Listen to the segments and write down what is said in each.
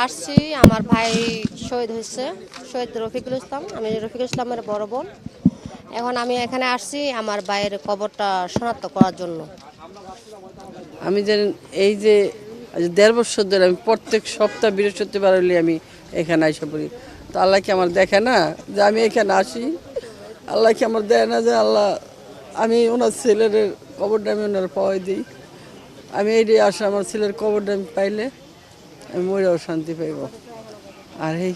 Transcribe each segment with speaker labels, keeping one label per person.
Speaker 1: আসছি, আমার ভাই শহীদ হয়েছে, শহীদ রফিকুল ইসলাম। আমি রফিকুল ইসলামের বড় বোন। এখন আমি এখানে আসছি আমার ভাইয়ের কবরটা শনাক্ত করার জন্য।
Speaker 2: আমি জানেন এই যে আজ 1.5 বছর ধরে আমি প্রত্যেক সপ্তাহ বৃহস্পতিবার হলে আমি এখানে আইসা পড়ি। তো আল্লাহ কি আমার দেখে না যে আমি এখানে আসি? আল্লাহ কি আমার দেয় না যে আল্লাহ আমি ওনার ছেলের কবরটা আমি ওনার পাওয়াই দিই? আমি এইটাই আসা, আমার ছেলের কবরটা আমি পাইলে আমি মরেও শান্তি পাইব। আর এই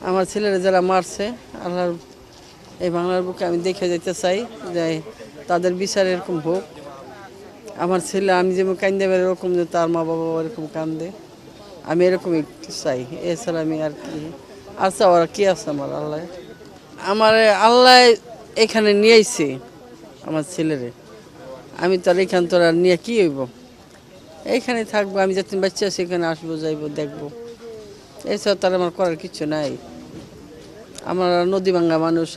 Speaker 2: আমার ছেলেরা যারা মারছে, আল্লাহর এই বাংলার বুকে আমি দেখে যেতে চাই যে তাদের বিচার এরকম হোক। আমার ছেলে আমি যেমন কান্দে বের এরকম যে তার মা বাবা এরকম কান্দে, আমি এরকম একটু চাই। এছাড়া আমি আর কি আচ্ছা ওরা কি আছে আমার আল্লাহ আমার আল্লাহ এখানে নিয়ে আইছে আমার ছেলেরে। আমি তো আর এখান তোর আর নিয়ে কি হইব? এইখানে থাকবো, আমি যতদিন বাচ্চা আছি এখানে আসবো যাইবো দেখবো। এছাড়া তার আমার করার কিছু নাই। আমরা নদী ভাঙ্গা মানুষ,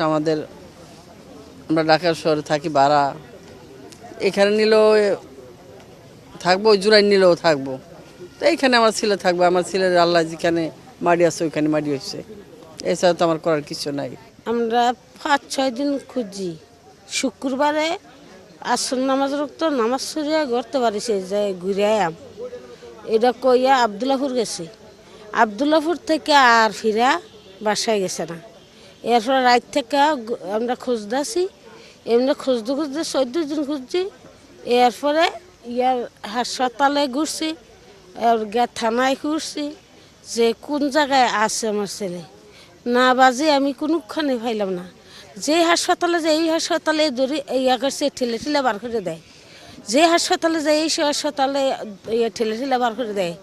Speaker 2: আমরা ঢাকা শহরে থাকি ভাড়া। এখানে নিলেও থাকবো, জোড়াই নিলেও থাকবো। তো এইখানে আমার ছেলে থাকবে, আমার ছেলের আল্লাহ যেখানে মাটি আছে ওইখানে মাটি হয়েছে। এছাড়া তো আমার করার কিছু নাই।
Speaker 3: আমরা 5-6 দিন খুঁজি। শুক্রবারে আসর নামাজ রক্ত নামাজ সরিয়া করতে পারিছে যে ঘুরে আয়াম। এটা কইয়া আবদুল্লাপুর গেছি। আবদুল্লাপুর থেকে আর ফিরা বাসায় গেছে না। এরপর রাত থেকে আমরা খুঁজতেছি, এমনি খুঁজতে খুঁজতে 14 দিন খুঁজছি। এরপরে ইয়ার হাসপাতালে ঘুরছি, থানায় ঘুরছি যে কোন জায়গায় আছে আমার ছেলে। না বাজে আমি কোনোক্ষণে পাইলাম না। যে হাসপাতালে যায় এই হাসপাতালে ধরে ইয়া করছে, ঠেলে ঠেলে বার করে দেয়। যে হাসপাতালে যায় এই হাসপাতালে ঠেলে ঠেলে বার করে দেয়।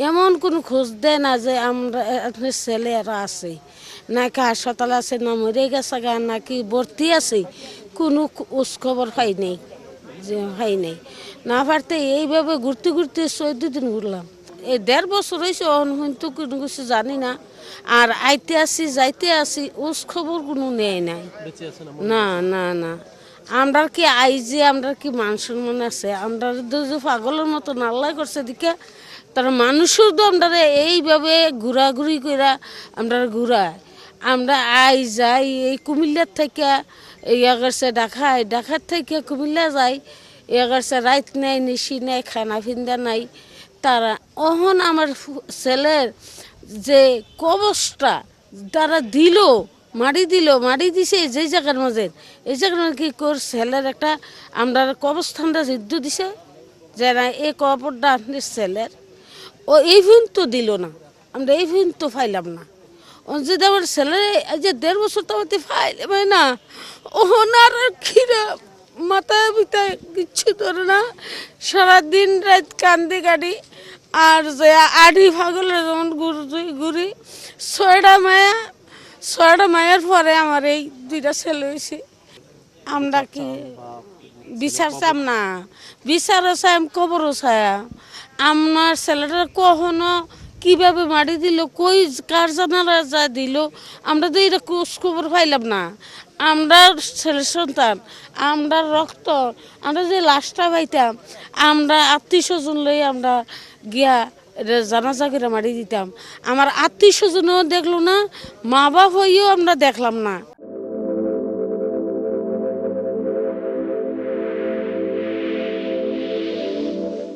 Speaker 3: এমন কোনো খোঁজ দেয় না যে আমরা আপনার ছেলে এরা আছে নাকি হাসপাতালে আছে, না মরে গেছে গা নাকি ভর্তি আছে, কোনো খোঁজ খবর পাই নেই, যে হয় নেই। না পারতে এইভাবে ঘুরতে ঘুরতে 14 দিন ঘুরলাম। এই 1.5 বছর হয়েছে, কিন্তু কোনো কিছু জানি না। আর আইতে আসি যাইতে আসি ওস খবর কোনো নেই নাই। না না না, আমরা কি আইজে আমরা কি মান সম্মান আছে? আমরা যে পাগলের মতো নাল্লাই করছে দিকে তার মানুষও তো আমরা এইভাবে ঘোরাঘুরি করে আমরা ঘুরায়। আমরা আই যাই এই কুমিল্লার থেকে ইয়া করছে ঢাকায়, ঢাকার থেকে কুমিল্লা যাই, ইয়া করছে রাত নাই নিশি নাই খানা ফিন্দা নাই। তারা অহন আমার ছেলের যে কবজটা তারা দিল, মাটি দিছে যে জায়গার মাঝে, এই জায়গার কি কর ছেলের একটা আমরা কবরস্থানটা যুদ্ধ দিছে যে না এই কবরটা আপনার ছেলের। ও এই তো দিল না, আমরা এই তো পাইলাম না। ও যদি আমার ছেলে এই যে 1.5 বছর তো আমাদের ফাইলে ভাই না, ওনার খিরা মাথায় পিতায় কিচ্ছু ধরে না, সারাদিন রাত কান্দি গাড়ি। আর যে আড়ি পাগলের যেমন ঘুরি 6টা মায়ের পরে আমার এই 2টা ছেলে হয়েছে। আমরা কি বিচার চাম না? বিচারও চাইম, কবরও চাইম। আমার ছেলেটা কখনো কিভাবে মারি দিল, কই কার জানারা যা দিল, আমরা তো এটা খোঁজ খবর পাইলাম না। আমরা ছেলে সন্তান, আমরা রক্ত, আমরা যে লাশটা পাইতাম আমরা আত্মীয় স্বজন লই আমরা গিয়া জানাজা করে মারি দিতাম। আমার আত্মীয় স্বজনও দেখলো না, মা বাপ হইও আমরা দেখলাম না।